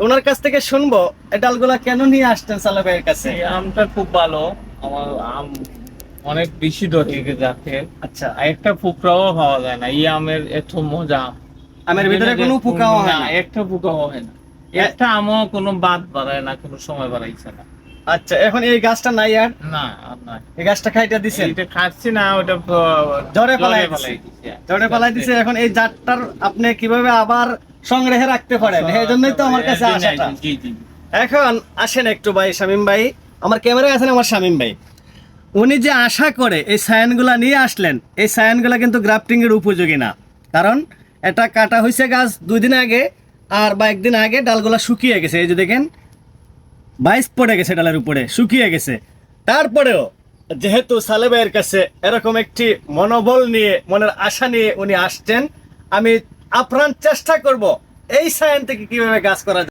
ওনার কাছ থেকে শুনবো এই ডালগুলা কেন নিয়ে আসছেন সালেহ ভাইয়ের কাছে। এই আমটা খুব ভালো, আমার আম অনেক বেশি ধরে যাচ্ছে। আচ্ছা, আর একটা ফুকরাও পাওয়া যায় না, এই আমের এত মজা। আমের ভিতরে কোনো পোকাও হয় না। একটা পোকাও হয় না, একটা আমও কোনো বাদ বাড়ায় না, কোনো সময় বাড়াইছে না। আচ্ছা, এখন এই গাছটা নাই আর? না আর নাই, এই গাছটা খাইটা দিছেন? এটা খাচ্ছি না, ওটা ঝড়ে পালাই পালাই দিছে। ঝড়ে পালাই দিছে। এখন এই জাতটার আপনি কিভাবে আবার সংগ্রহে রাখতে পারেন, এই জন্যই তো আমার কাছে আসাটা। জি জি। এখন আসেন একটু ভাই, শামীম ভাই, আমার ক্যামেরায় আছেন আমার শামীম ভাই। উনি যে আশা করে এই সায়ানগুলা নিয়ে আসলেন, এই সায়ানগুলা কিন্তু গ্রাফটিং এর উপযোগী না। কারণ এটা কাটা হয়েছে গাছ 2 দিন আগে, আর বা 1 দিন আগে ডালগুলা শুকিয়ে গেছে। এই যে দেখেন, বাইস পড়ে গেছে ডালের উপরে, শুকিয়ে গেছে। তারপরেও যেহেতু সালেহ ভাইয়ের কাছে এরকম একটি মনোবল নিয়ে, মনের আশা নিয়ে উনি আসছেন, আমি আপ্রাণ চেষ্টা করব এই সায়ান থেকে কিভাবে গাছ করা যায়।